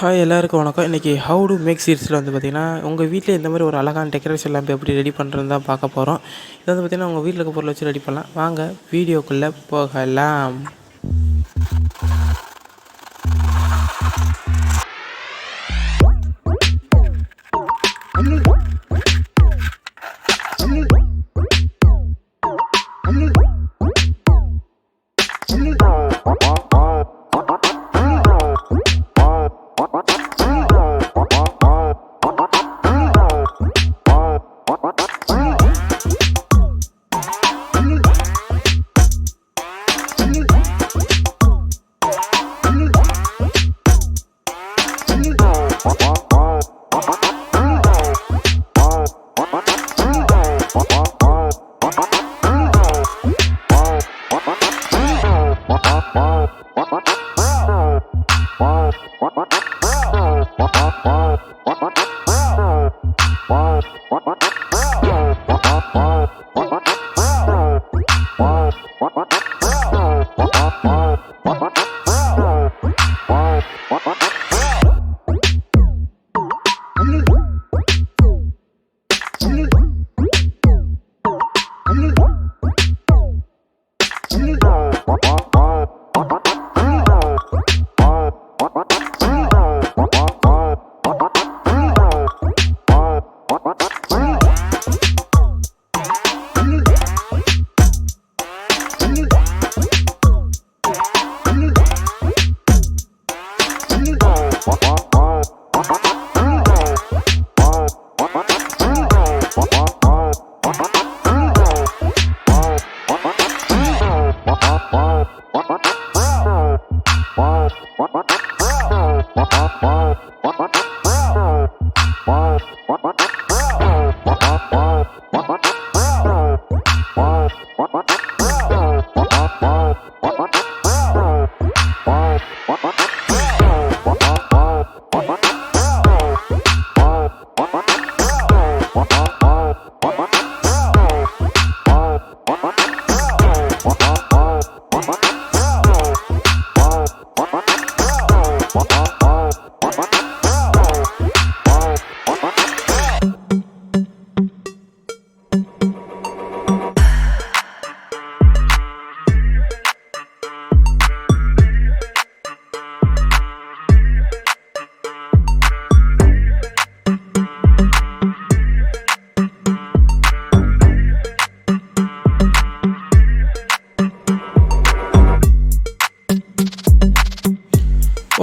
Hi எல்லாருக்கும் வணக்கம். இன்றைக்கி ஹவு டு மேக் சீட்ஸில் வந்து பார்த்திங்கன்னா உங்கள் வீட்டில் இந்த மாதிரி ஒரு அழகான டெக்கரேஷன் லேம்ப் எப்படி ரெடி பண்ணுறது தான் பார்க்க போகிறோம். இது வந்து பார்த்திங்கன்னா உங்கள் வீட்டில் இருக்க பொருளை வச்சு ரெடி பண்ணலாம். வாங்க வீடியோக்குள்ளே போகலாம்.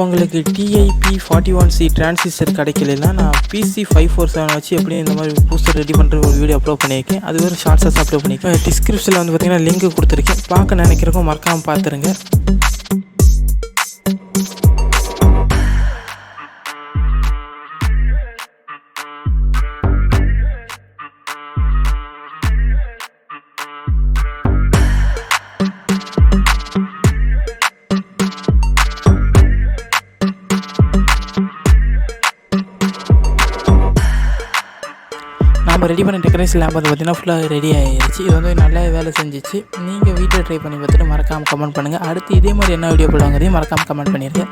உங்களுக்கு டிஐபி 41C டிரான்சிஸ்டர் கிடைக்கலன்னா நான் PC547 வச்சு எப்படி இந்த மாதிரி பூஸ்டர் ரெடி பண்ணுற ஒரு வீடியோ அப்லோட் பண்ணியிருக்கேன். அது ஒரு ஷார்ட்ஸாக அப்லோட் பண்ணியிருக்கேன். டிஸ்கிரிப்ஷனில் வந்து பார்த்திங்கன்னா லிங்க் கொடுத்துருக்கேன். பார்க்க நினைக்கிறவங்க மறக்காமல் பார்த்துருங்க. நம்ம ரெடி பண்ண டெக்கரேஷன் லேம்ப் வந்து பார்த்திங்கன்னா ஃபுல்லாக ரெடி ஆகிடுச்சு. இது வந்து நல்லா வேலை செஞ்சிச்சு. நீங்கள் வீட்டில் ட்ரை பண்ணி பார்த்துட்டு மறக்காமல் கமெண்ட் பண்ணுங்கள். அடுத்து இதே மாதிரி என்ன வீடியோ போடுவாங்கிறதையும் மறக்காமல் கமெண்ட் பண்ணிடுங்க.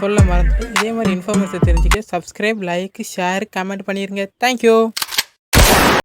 சொல்ல மறந்துட்டு இதே மாதிரி இன்ஃபர்மேஷன் தெரிஞ்சுக்க சப்ஸ்கிரைப், லைக், ஷேர், கமெண்ட் பண்ணிடுங்க. தேங்க்யூ.